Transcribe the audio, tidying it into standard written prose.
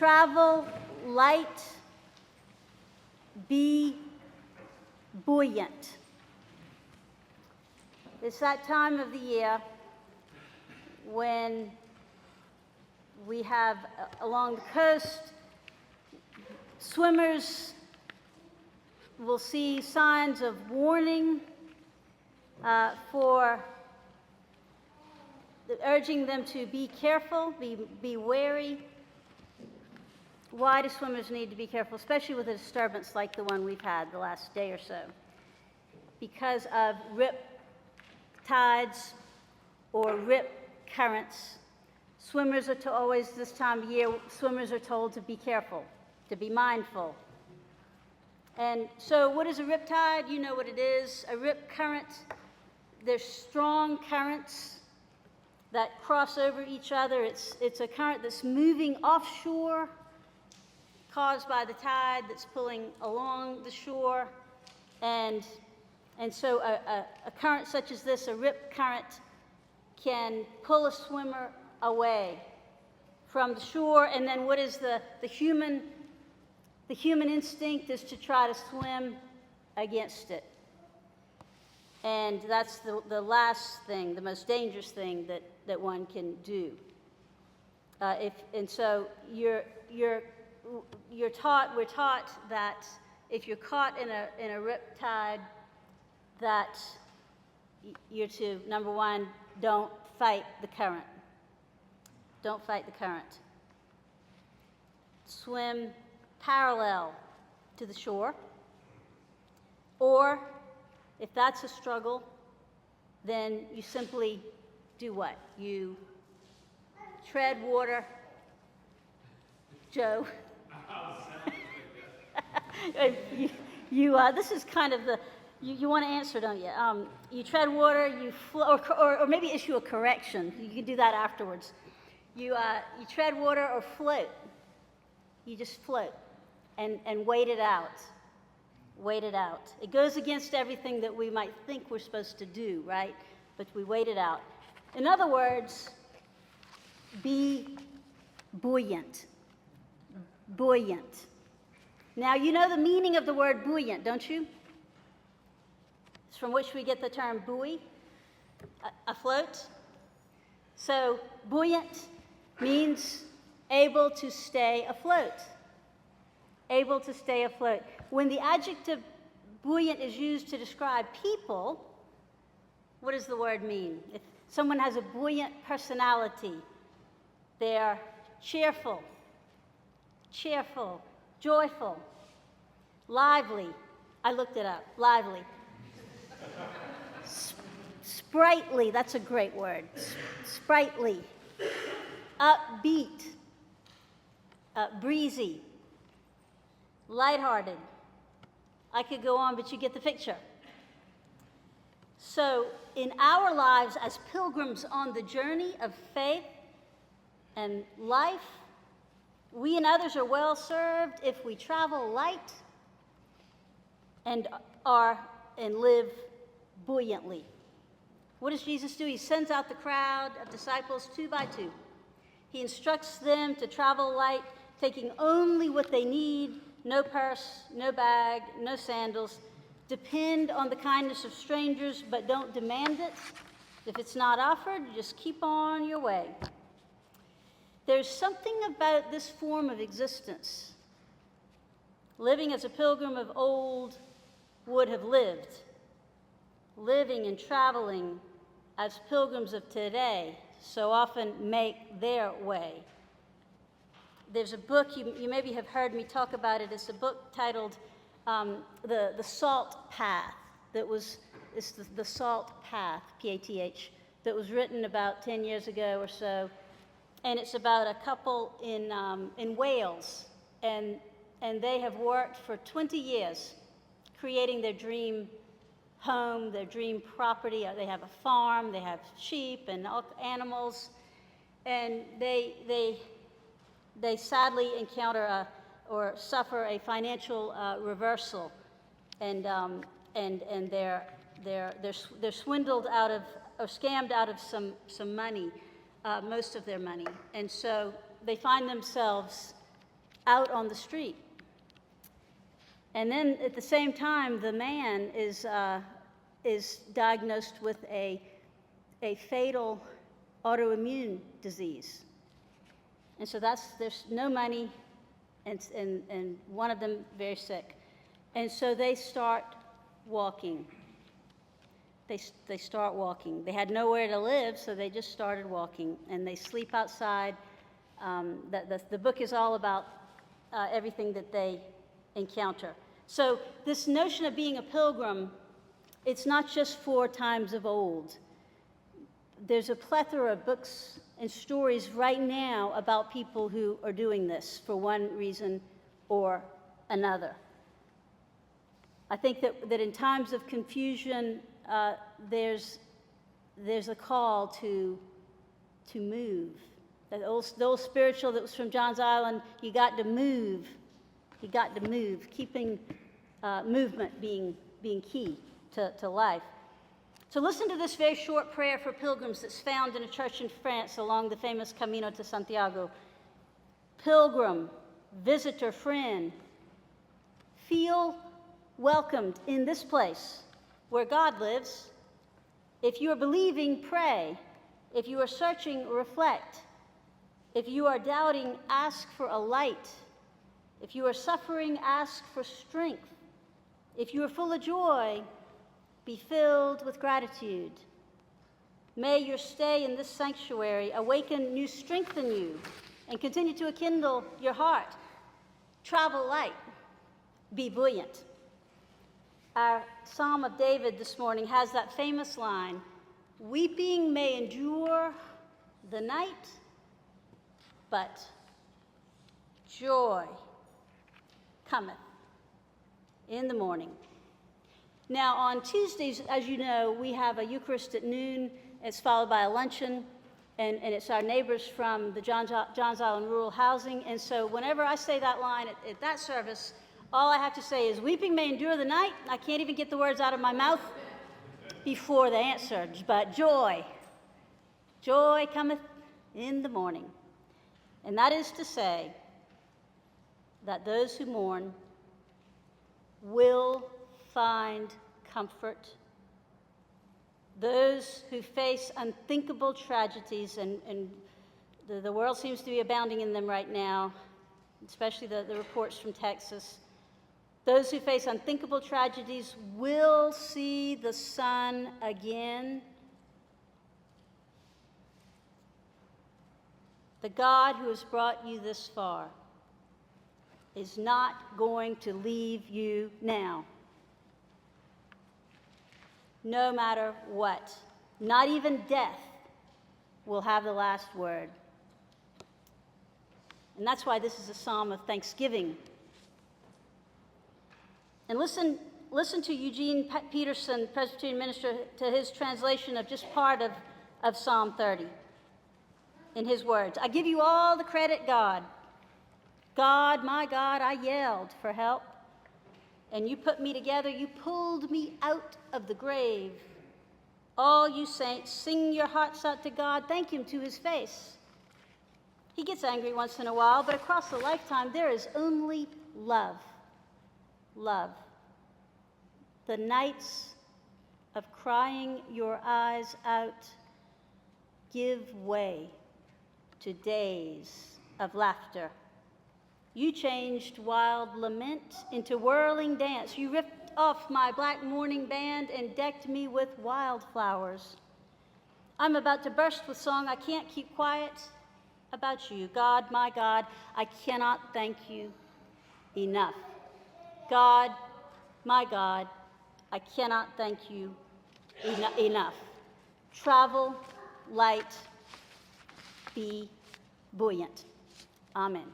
travel light, be buoyant. It's that time of the year when we have along the coast, swimmers will see signs of warning for urging them to be careful, be wary. Why do swimmers need to be careful, especially with a disturbance like the one we've had the last day or so? Because of rip tides or rip currents. Swimmers are always this time of year, swimmers are told to be careful, to be mindful. And so what is a rip tide? You know what it is. A rip current, there's strong currents that cross over each other. It's a current that's moving offshore, caused by the tide that's pulling along the shore. And so a current such as this, a rip current, can pull a swimmer away from the shore. And then what is the human instinct is to try to swim against it. And that's the last thing, the most dangerous thing that one can do. So we're taught that if you're caught in a rip tide, that you're to, number one, don't fight the current. Don't fight the current. Swim parallel to the shore. Or, if that's a struggle, then you simply do what? You tread water. Joe. This is kind of you want to answer, don't you? You tread water, you float, or maybe issue a correction. You can do that afterwards. You tread water or float. You just float and wait it out. Wait it out. It goes against everything that we might think we're supposed to do, right? But we wait it out. In other words, be buoyant. Buoyant. Now, you know the meaning of the word buoyant, don't you? It's from which we get the term buoy, afloat. So, buoyant means able to stay afloat. Able to stay afloat. When the adjective buoyant is used to describe people, what does the word mean? If someone has a buoyant personality, they're cheerful, joyful, lively. I looked it up, lively. Sprightly, that's a great word. Sprightly. Upbeat. Breezy. Lighthearted. I could go on, but you get the picture. So, in our lives as pilgrims on the journey of faith and life, we and others are well served if we travel light and live buoyantly. What does Jesus do? He sends out the crowd of disciples 2 by 2. He instructs them to travel light, taking only what they need, no purse, no bag, no sandals. Depend on the kindness of strangers, but don't demand it. If it's not offered, just keep on your way. There's something about this form of existence, living as a pilgrim of old would have lived, living and traveling as pilgrims of today so often make their way. There's a book, you maybe have heard me talk about it. It's a book titled The Salt Path. It's the Salt Path, P-A-T-H, that was written about 10 years ago or so. And it's about a couple in Wales. And they have worked for 20 years creating their dream home, their dream property. They have a farm, they have sheep and animals. And they sadly encounter or suffer a financial reversal, and they're swindled out of or scammed out of some money, most of their money, and so they find themselves out on the street. And then at the same time, the man is diagnosed with a fatal autoimmune disease. And so there's no money, and one of them very sick. And so they start walking. They start walking. They had nowhere to live, so they just started walking, and they sleep outside. The book is all about everything that they encounter. So this notion of being a pilgrim, it's not just for times of old. There's a plethora of books and stories right now about people who are doing this for one reason or another. I think that in times of confusion, there's a call to move. The old spiritual that was from John's Island, you got to move. You got to move, keeping movement being key to life. So listen to this very short prayer for pilgrims that's found in a church in France along the famous Camino to Santiago. Pilgrim, visitor, friend, feel welcomed in this place where God lives. If you are believing, pray. If you are searching, reflect. If you are doubting, ask for a light. If you are suffering, ask for strength. If you are full of joy, be filled with gratitude. May your stay in this sanctuary awaken new strength in you and continue to enkindle your heart. Travel light. Be buoyant. Our Psalm of David this morning has that famous line, weeping may endure the night, but joy cometh in the morning. Now, on Tuesdays, as you know, we have a Eucharist at noon. It's followed by a luncheon, and it's our neighbors from the Johns Island Rural Housing. And so whenever I say that line at that service, all I have to say is, weeping may endure the night. I can't even get the words out of my mouth before the answer, but joy cometh in the morning. And that is to say that those who mourn will find comfort. Those who face unthinkable tragedies, and the world seems to be abounding in them right now, especially the reports from Texas. Those who face unthinkable tragedies will see the sun again. The God who has brought you this far is not going to leave you now. No matter what, not even death will have the last word. And that's why this is a psalm of thanksgiving. And listen to Eugene Peterson, Presbyterian minister, to his translation of just part of Psalm 30. In his words, I give you all the credit, God. God, my God, I yelled for help, and you put me together. You pulled me out of the grave. All you saints, sing your hearts out to God. Thank him to his face. He gets angry once in a while, but across a lifetime, there is only love. Love. The nights of crying your eyes out give way to days of laughter. You changed wild lament into whirling dance. You ripped off my black mourning band and decked me with wildflowers. I'm about to burst with song. I can't keep quiet about you. God, my God, I cannot thank you enough. God, my God, I cannot thank you enough. Travel light, be buoyant. Amen.